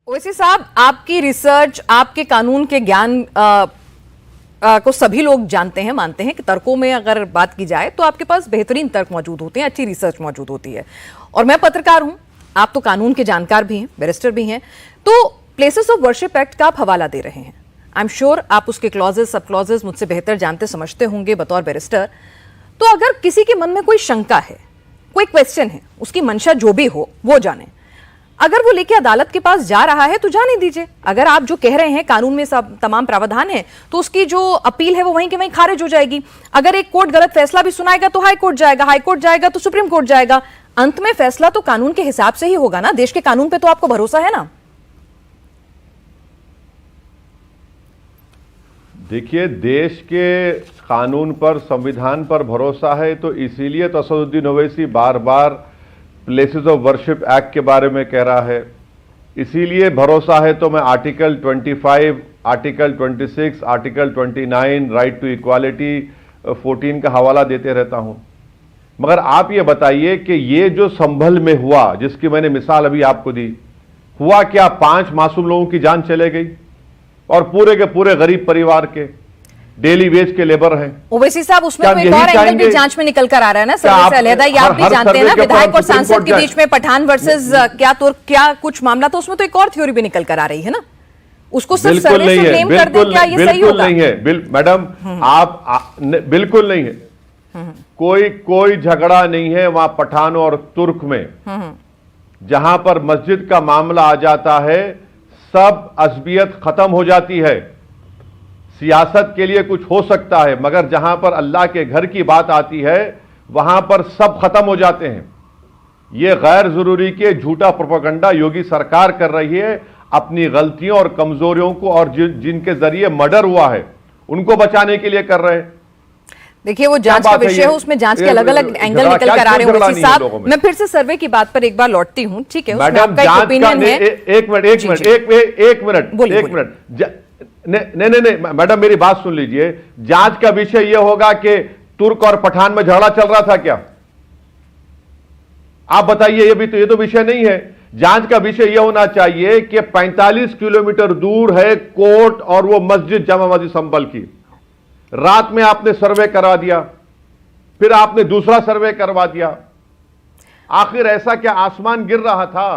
ओवैसी साहब, आपकी रिसर्च, आपके कानून के ज्ञान को सभी लोग जानते हैं, मानते हैं कि तर्कों में अगर बात की जाए तो आपके पास बेहतरीन तर्क मौजूद होते हैं, अच्छी रिसर्च मौजूद होती है। और मैं पत्रकार हूं, आप तो कानून के जानकार भी हैं, बैरिस्टर भी हैं, तो प्लेसेस ऑफ वर्शिप एक्ट का आप हवाला दे रहे हैं। आई एम श्योर आप उसके क्लॉजेस, सब क्लॉजेस मुझसे बेहतर जानते समझते होंगे बतौर बैरिस्टर। तो अगर किसी के मन में कोई शंका है, कोई क्वेश्चन है, उसकी मंशा जो भी हो वो जाने, अगर वो लेके अदालत के पास जा रहा है तो जाने दीजिए। अगर आप जो कह रहे हैं कानून में सब तमाम प्रावधान है तो उसकी जो अपील है वो वहीं के वहीं खारिज हो जाएगी। अगर एक कोर्ट गलत फैसला भी सुनाएगा तो हाई कोर्ट जाएगा, हाई कोर्ट जाएगा तो सुप्रीम कोर्ट जाएगा। अंत में फैसला तो कानून के हिसाब से ही होगा ना। देश के कानून पे तो आपको भरोसा है ना? देखिए, देश के कानून पर, संविधान पर भरोसा है, तो इसीलिए तो असदुद्दीन ओवैसी बार बार प्लेसेस ऑफ वर्शिप एक्ट के बारे में कह रहा है। इसीलिए भरोसा है तो मैं article 25, article 26, article 29, right to equality 14 का हवाला देते रहता हूं। मगर आप ये बताइए कि ये जो संभल में हुआ, जिसकी मैंने मिसाल अभी आपको दी, हुआ क्या? 5 मासूम लोगों की जान चले गई और पूरे के पूरे गरीब परिवार के डेली वेज के लेबर हैं। ओवैसी साहब, उसमें तो एक और एंगल भी जांच में निकल कर आ रहा है ना, सर्वे से अलहदा। ये आप भी जानते हैं ना, विधायक और सांसद के बीच में पठान वर्सेस क्या तुर्क, क्या कुछ मामला, तो उसमें तो एक और थ्योरी भी निकल कर आ रही है ना। उसको सिर्फ सर्वे से ब्लेम कर दें, क्या ये सही होगा? नहीं है मैडम, आप बिल्कुल नहीं है। कोई झगड़ा नहीं है वहां पठान और तुर्क में। जहां पर मस्जिद का मामला आ जाता है, सब असबियत खत्म हो जाती है। सियासत के लिए कुछ हो सकता है, मगर जहां पर अल्लाह के घर की बात आती है वहां पर सब खत्म हो जाते हैं। यह गैर जरूरी के झूठा प्रोपेगेंडा योगी सरकार कर रही है अपनी गलतियों और कमजोरियों को, और जिनके जरिए मर्डर हुआ है उनको बचाने के लिए कर रहे हैं। देखिए, वो जांच का विषय है, उसमें जांच के अलग अलग एंगल निकल कर आ रहे हैं। ओवैसी साहब, मैं फिर से सर्वे की बात पर एक बार लौटती हूं, ठीक है? उसमें आपका एक ओपिनियन है। एक मिनट नहीं मैडम, मेरी बात सुन लीजिए। जांच का विषय यह होगा कि तुर्क और पठान में झगड़ा चल रहा था क्या? आप बताइए। ये तो विषय नहीं है। जांच का विषय यह होना चाहिए कि 45 किलोमीटर दूर है कोर्ट और वो मस्जिद, जामा मस्जिद संभल की। रात में आपने सर्वे करा दिया, फिर आपने दूसरा सर्वे करवा दिया। आखिर ऐसा क्या आसमान गिर रहा था?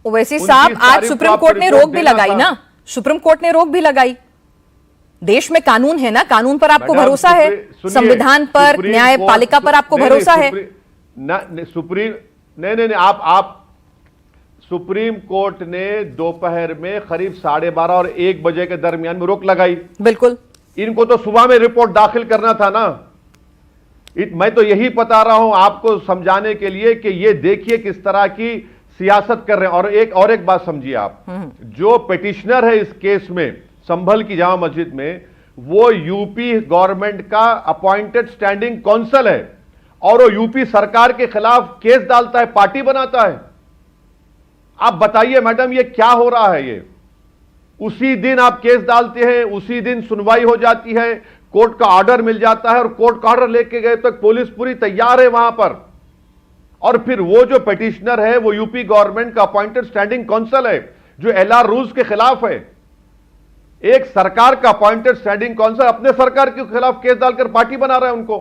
ओवैसी साहब, आज सुप्रीम कोर्ट ने रोक भी लगाई ना, सुप्रीम कोर्ट ने रोक भी लगाई। देश में कानून है ना, कानून पर आपको भरोसा है, संविधान पर, न्यायपालिका पर आपको भरोसा है। सुप्रीम नहीं, आप सुप्रीम कोर्ट ने दोपहर में करीब 12:30 और 1 बजे के दरमियान में रोक लगाई। बिल्कुल। इनको तो सुबह में रिपोर्ट दाखिल करना था ना। मैं तो यही बता रहा हूं आपको समझाने के लिए कि ये देखिए किस तरह की सियासत कर रहे हैं। और एक बात समझिए आप, जो पिटिशनर है इस केस में, संभल की जामा मस्जिद में, वो यूपी गवर्नमेंट का अपॉइंटेड स्टैंडिंग काउंसिल है और वो यूपी सरकार के खिलाफ केस डालता है, पार्टी बनाता है। आप बताइए मैडम, ये क्या हो रहा है? ये उसी दिन आप केस डालते हैं, उसी दिन सुनवाई हो जाती है, कोर्ट का ऑर्डर मिल जाता है और कोर्ट का ऑर्डर लेके गए तो पुलिस पूरी तैयार है वहां पर। और फिर वो जो पिटिशनर है वो यूपी गवर्नमेंट का अपॉइंटेड स्टैंडिंग काउंसिल है जो एलआर रूल्स के खिलाफ है। एक सरकार का अपॉइंटेड स्टैंडिंग काउंसिल अपने सरकार के खिलाफ केस डालकर पार्टी बना रहा है उनको।